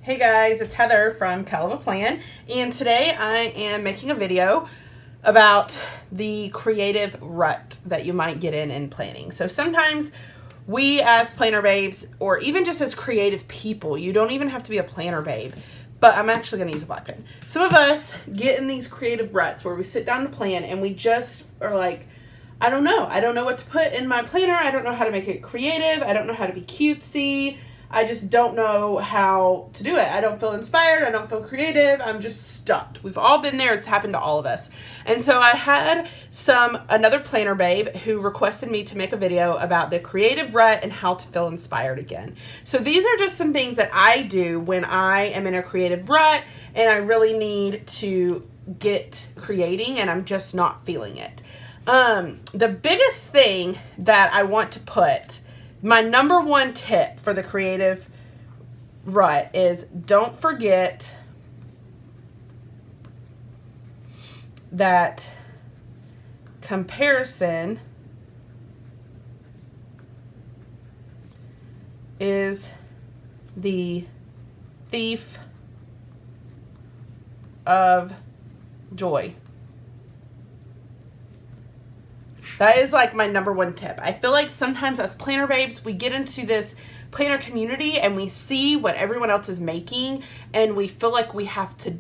Hey guys, it's Heather from Kell Plan, and today I am making a video about the creative rut that you might get in planning. So sometimes we as planner babes, or even just as creative people, you don't even have to be a planner babe, but I'm actually going to use a black pen. Some of us get in these creative ruts where we sit down to plan and we just are like, I don't know what to put in my planner. I don't know how to make it creative. I don't know how to be cutesy. I just don't know how to do it. I don't feel inspired. I don't feel creative. I'm just stuck. We've all been there. It's happened to all of us. And so I had another planner babe who requested me to make a video about the creative rut and how to feel inspired again. So these are just some things that I do when I am in a creative rut and I really need to get creating and I'm just not feeling it. The biggest thing that I want to put, my number one tip for the creative rut is don't forget that comparison is the thief of joy. That is like my number one tip. I feel like sometimes as planner babes, we get into this planner community and we see what everyone else is making and we feel like we have to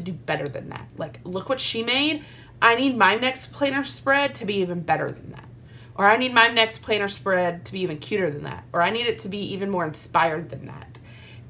do better than that. Like, look what she made. I need my next planner spread to be even better than that. Or I need my next planner spread to be even cuter than that. Or I need it to be even more inspired than that.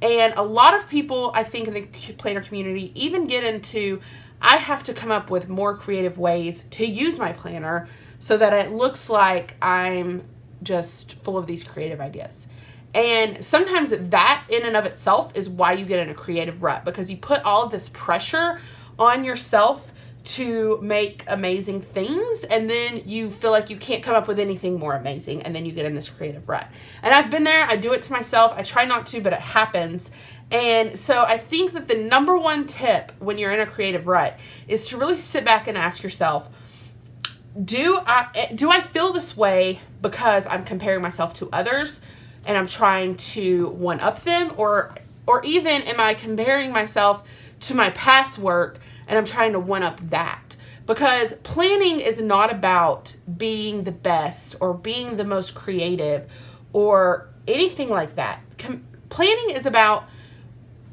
And a lot of people, I think, in the planner community even get into, I have to come up with more creative ways to use my planner so that it looks like I'm just full of these creative ideas. And sometimes that in and of itself is why you get in a creative rut, because you put all of this pressure on yourself to make amazing things and then you feel like you can't come up with anything more amazing and then you get in this creative rut. And I've been there. I do it to myself. I try not to, but it happens. And so I think that the number one tip when you're in a creative rut is to really sit back and ask yourself, do I feel this way because I'm comparing myself to others and I'm trying to one up them, or even am I comparing myself to my past work and I'm trying to one up that? Because planning is not about being the best or being the most creative or anything like that. Planning is about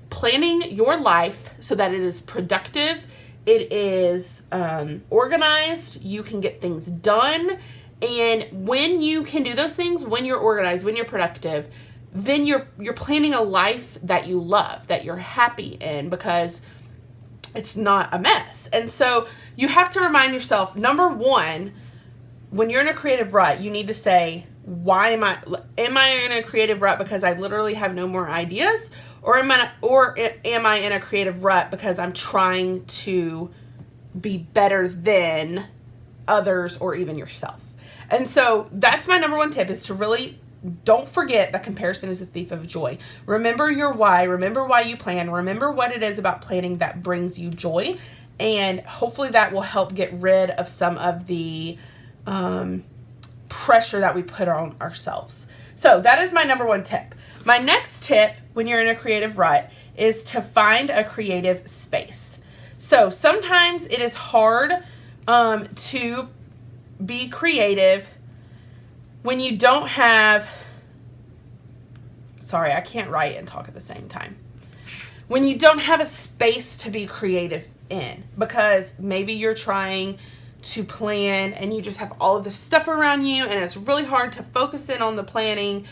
planning your life so that it is productive, it is organized, you can get things done, and when you can do those things, when you're organized, when you're productive, then you're planning a life that you love, that you're happy in, because it's not a mess. And so you have to remind yourself, number one, when you're in a creative rut, you need to say, why am I in a creative rut because I literally have no more ideas? Or am I in a creative rut because I'm trying to be better than others or even yourself? And so that's my number one tip, is to really don't forget that comparison is the thief of joy. Remember your why. Remember why you plan. Remember what it is about planning that brings you joy. And hopefully that will help get rid of some of the pressure that we put on ourselves. So that is my number one tip. My next tip when you're in a creative rut is to find a creative space. So sometimes it is hard to be creative when you don't have, sorry, I can't write and talk at the same time. When you don't have a space to be creative in, because maybe you're trying to plan and you just have all of this stuff around you and it's really hard to focus in on the planning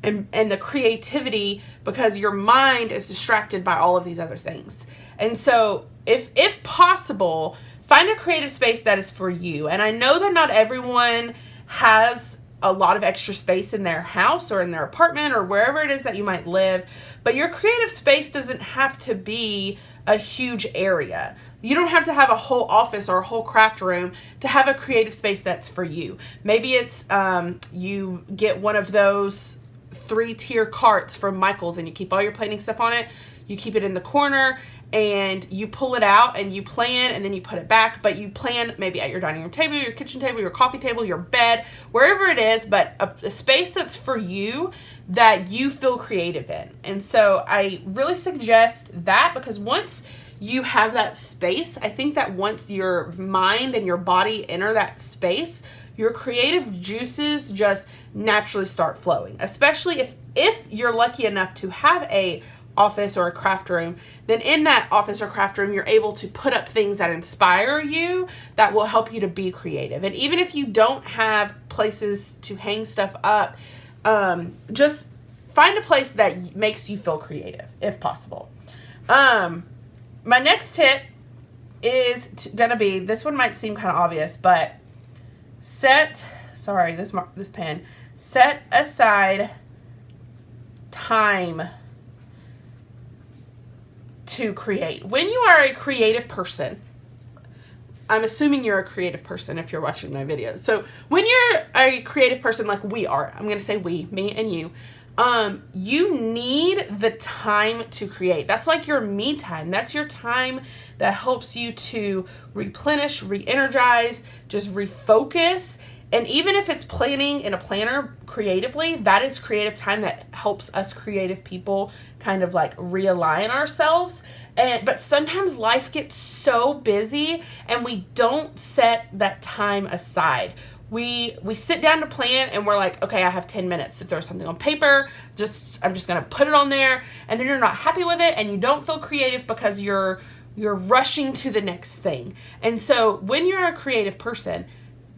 and the creativity because your mind is distracted by all of these other things. And so if possible, find a creative space that is for you. And I know that not everyone has a lot of extra space in their house or in their apartment or wherever it is that you might live, but your creative space doesn't have to be a huge area. You don't have to have a whole office or a whole craft room to have a creative space that's for you. Maybe it's you get one of those 3-tier carts from Michael's and you keep all your planning stuff on it. You keep it in the corner and you pull it out and you plan and then you put it back, but you plan maybe at your dining room table, your kitchen table, your coffee table, your bed, wherever it is, but a space that's for you that you feel creative in. And so I really suggest that, because once you have that space, I think that once your mind and your body enter that space, your creative juices just naturally start flowing, especially if you're lucky enough to have a office or a craft room. Then in that office or craft room, you're able to put up things that inspire you, that will help you to be creative. And even if you don't have places to hang stuff up, just find a place that makes you feel creative, if possible. My next tip is gonna be, this one might seem kind of obvious, but set aside time to create. When you are a creative person, I'm assuming you're a creative person if you're watching my videos. So when you're a creative person like we are, I'm going to say we, me and you, you need the time to create. That's like your me time. That's your time that helps you to replenish, re-energize, just refocus. And even if it's planning in a planner creatively, that is creative time that helps us creative people kind of like realign ourselves. But sometimes life gets so busy and we don't set that time aside. We sit down to plan and we're like, okay, I have 10 minutes to throw something on paper. I'm just going to put it on there. And then you're not happy with it and you don't feel creative because you're rushing to the next thing. And so when you're a creative person,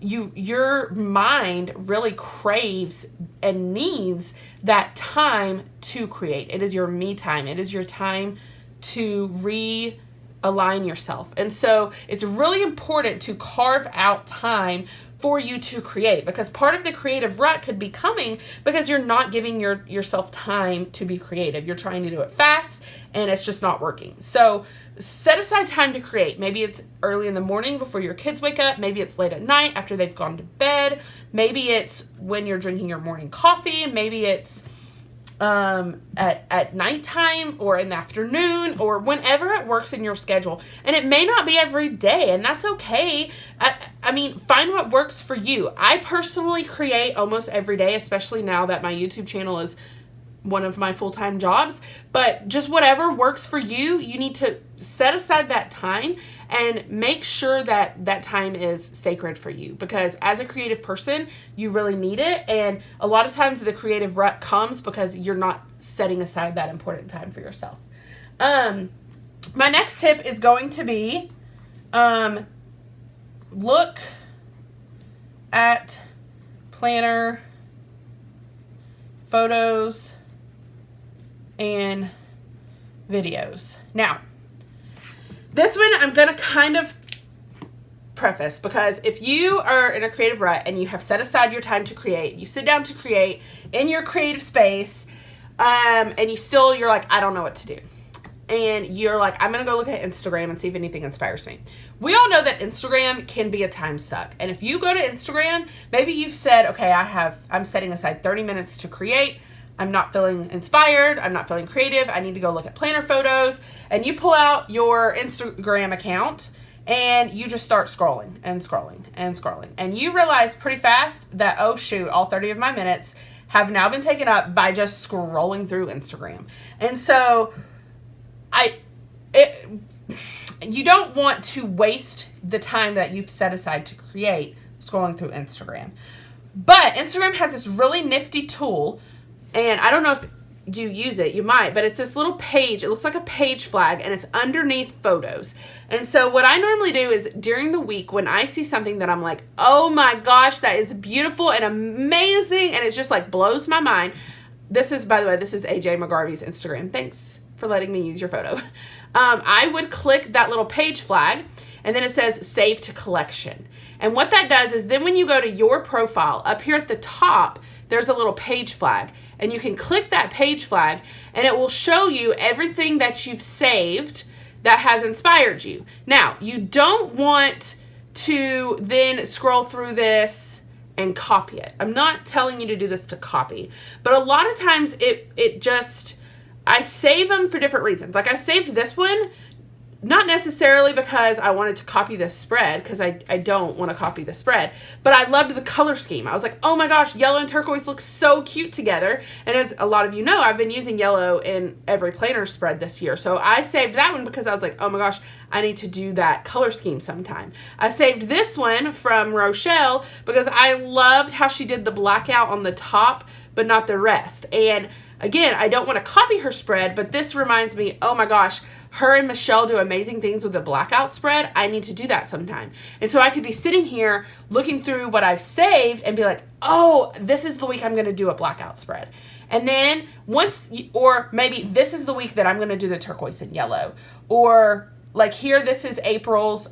your mind really craves and needs that time to create. It is your me time. It is your time to realign yourself. And so it's really important to carve out time for you to create, because part of the creative rut could be coming because you're not giving yourself time to be creative. You're trying to do it fast and it's just not working. So set aside time to create. Maybe it's early in the morning before your kids wake up. Maybe it's late at night after they've gone to bed. Maybe it's when you're drinking your morning coffee. Maybe it's at nighttime or in the afternoon or whenever it works in your schedule. And it may not be every day, and that's okay. I mean, find what works for you. I personally create almost every day, especially now that my YouTube channel is one of my full-time jobs. But just whatever works for you, you need to set aside that time and make sure that that time is sacred for you, because as a creative person, you really need it. And a lot of times the creative rut comes because you're not setting aside that important time for yourself. My next tip is going to be, look at planner photos and videos. Now, this one I'm going to kind of preface, because if you are in a creative rut and you have set aside your time to create, you sit down to create in your creative space, and you're like, I don't know what to do. And you're like, I'm going to go look at Instagram and see if anything inspires me. We all know that Instagram can be a time suck. And if you go to Instagram, maybe you've said, okay, I'm setting aside 30 minutes to create. I'm not feeling inspired. I'm not feeling creative. I need to go look at planner photos. And you pull out your Instagram account and you just start scrolling and scrolling and scrolling. And you realize pretty fast that, oh shoot, all 30 of my minutes have now been taken up by just scrolling through Instagram. And so you don't want to waste the time that you've set aside to create scrolling through Instagram. But Instagram has this really nifty tool, and I don't know if you use it, you might, but it's this little page. It looks like a page flag, and it's underneath photos. And so what I normally do is during the week when I see something that I'm like, oh my gosh, that is beautiful and amazing, and it just like blows my mind. This is, by the way, this is AJ McGarvey's Instagram. Thanks for letting me use your photo. I would click that little page flag, and then it says save to collection. And what that does is then when you go to your profile, up here at the top, there's a little page flag. And you can click that page flag and it will show you everything that you've saved that has inspired you. Now, you don't want to then scroll through this and copy it. I'm not telling you to do this to copy, but a lot of times I save them for different reasons. Like I saved this one not necessarily because I wanted to copy this spread, because I don't want to copy the spread, but I loved the color scheme. I was like, oh my gosh, yellow and turquoise look so cute together. And as a lot of you know, I've been using yellow in every planner spread this year. So I saved that one because I was like, oh my gosh, I need to do that color scheme sometime. I saved this one from Rochelle because I loved how she did the blackout on the top, but not the rest. And again, I don't want to copy her spread, but this reminds me, oh my gosh, her and Michelle do amazing things with the blackout spread. I need to do that sometime. And so I could be sitting here looking through what I've saved and be like, oh, this is the week I'm going to do a blackout spread. And then or maybe this is the week that I'm going to do the turquoise and yellow. Or like here, this is April's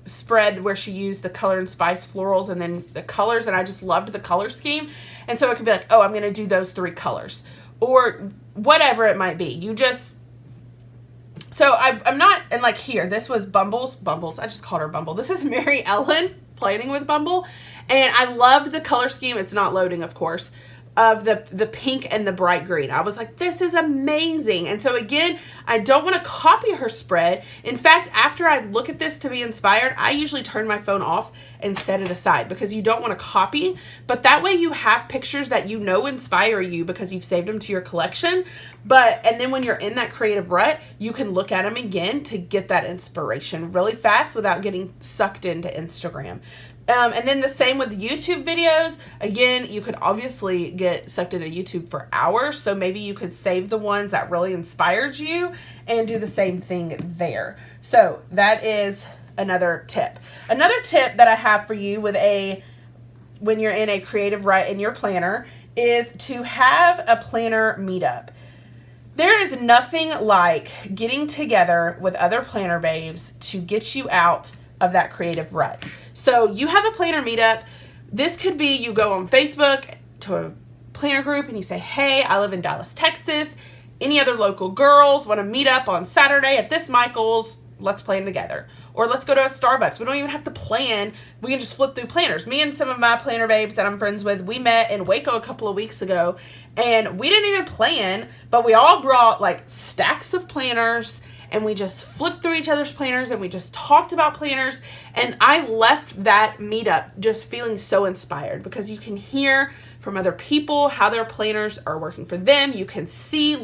spread where she used the Color and Spice florals and then the colors, and I just loved the color scheme. And so it could be like, oh, I'm going to do those 3 colors or whatever it might be. So I'm not, and like here, this was Bumbles, I just called her Bumble. This is Mary Ellen planning with Bumble. And I loved the color scheme. It's not loading, of course, of the pink and the bright green. I was like, this is amazing. And so again, I don't want to copy her spread. In fact, after I look at this to be inspired, I usually turn my phone off and set it aside because you don't want to copy, but that way you have pictures that you know inspire you because you've saved them to your collection. And then when you're in that creative rut, you can look at them again to get that inspiration really fast without getting sucked into Instagram. And then the same with YouTube videos. Again, you could obviously get sucked into YouTube for hours. So maybe you could save the ones that really inspired you and do the same thing there. So that is another tip. Another tip that I have for you when you're in a creative rut in your planner is to have a planner meetup. There is nothing like getting together with other planner babes to get you out of that creative rut. So you have a planner meetup. This could be you go on Facebook to a planner group and you say, hey, I live in Dallas, Texas. Any other local girls want to meet up on Saturday at this Michael's? Let's plan together. Or let's go to a Starbucks. We don't even have to plan. We can just flip through planners. Me and some of my planner babes that I'm friends with, we met in Waco a couple of weeks ago and we didn't even plan, but we all brought like stacks of planners and we just flipped through each other's planners and we just talked about planners. And I left that meetup just feeling so inspired because you can hear from other people how their planners are working for them. You can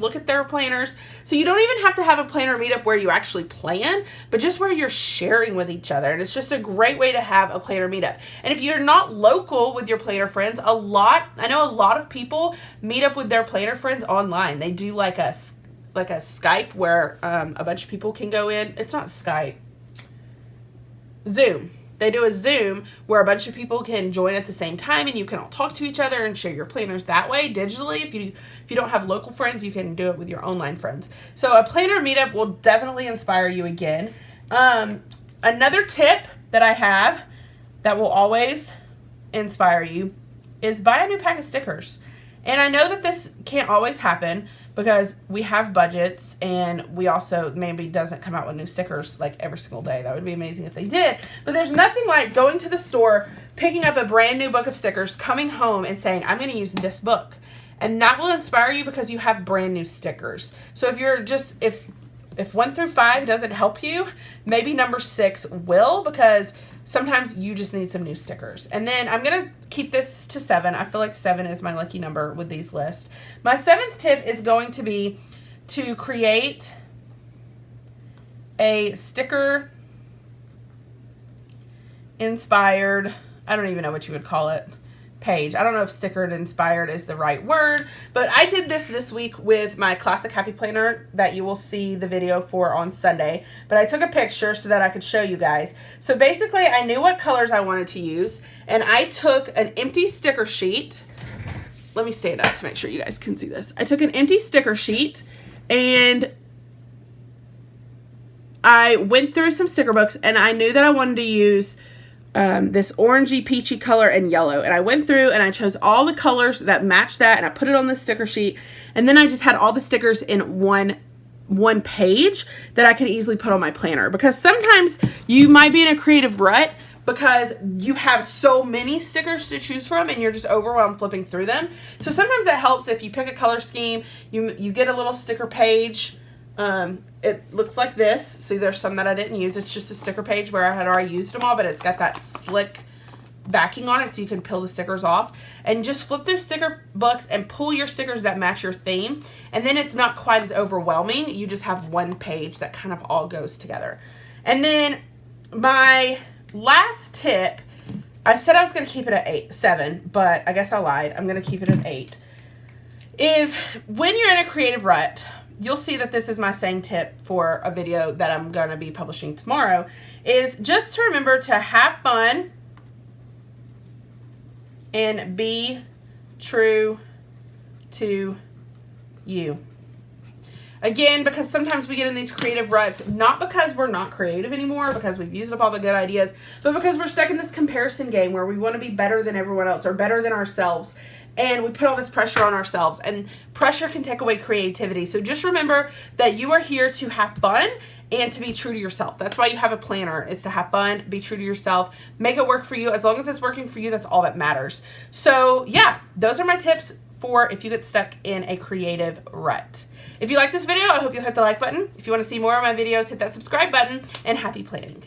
look at their planners. So you don't even have to have a planner meetup where you actually plan, but just where you're sharing with each other. And it's just a great way to have a planner meetup. And if you're not local with your planner friends, I know a lot of people meet up with their planner friends online. They do like a Skype where a bunch of people can go in. It's not Skype. Zoom. They do a Zoom where a bunch of people can join at the same time and you can all talk to each other and share your planners that way digitally. If you don't have local friends, you can do it with your online friends. So a planner meetup will definitely inspire you again. Another tip that I have that will always inspire you is buy a new pack of stickers. And I know that this can't always happen because we have budgets and we also maybe doesn't come out with new stickers like every single day. That would be amazing if they did. But there's nothing like going to the store, picking up a brand new book of stickers, coming home and saying, I'm going to use this book. And that will inspire you because you have brand new stickers. So if 1 through 5 doesn't help you, maybe number 6 will, because sometimes you just need some new stickers. And then I'm going to keep this to 7. I feel like 7 is my lucky number with these lists. My 7th tip is going to be to create a sticker inspired, I don't even know what you would call it, page. I don't know if stickered inspired is the right word, but I did this week with my Classic Happy Planner that you will see the video for on Sunday, but I took a picture so that I could show you guys. So basically I knew what colors I wanted to use and I took an empty sticker sheet. Let me stand up to make sure you guys can see this. I took an empty sticker sheet and I went through some sticker books and I knew that I wanted to use this orangey peachy color and yellow, and I went through and I chose all the colors that matched that and I put it on the sticker sheet, and then I just had all the stickers in one page that I could easily put on my planner, because sometimes you might be in a creative rut because you have so many stickers to choose from and you're just overwhelmed flipping through them. So sometimes it helps if you pick a color scheme, you get a little sticker page It looks like this. See, there's some that I didn't use. It's just a sticker page where I had already used them all, but it's got that slick backing on it so you can peel the stickers off. And just flip through sticker books and pull your stickers that match your theme. And then it's not quite as overwhelming. You just have one page that kind of all goes together. And then my last tip, I said I was going to keep it at 7, but I guess I lied. I'm going to keep it at 8. Is when you're in a creative rut, you'll see that this is my same tip for a video that I'm going to be publishing tomorrow, is just to remember to have fun and be true to you. Again, because sometimes we get in these creative ruts, not because we're not creative anymore, because we've used up all the good ideas, but because we're stuck in this comparison game where we want to be better than everyone else or better than ourselves. And we put all this pressure on ourselves, and pressure can take away creativity. So just remember that you are here to have fun and to be true to yourself. That's why you have a planner, is to have fun, be true to yourself, make it work for you. As long as it's working for you, that's all that matters. So yeah, those are my tips for if you get stuck in a creative rut. If you like this video, I hope you'll hit the like button. If you want to see more of my videos, hit that subscribe button, and happy planning.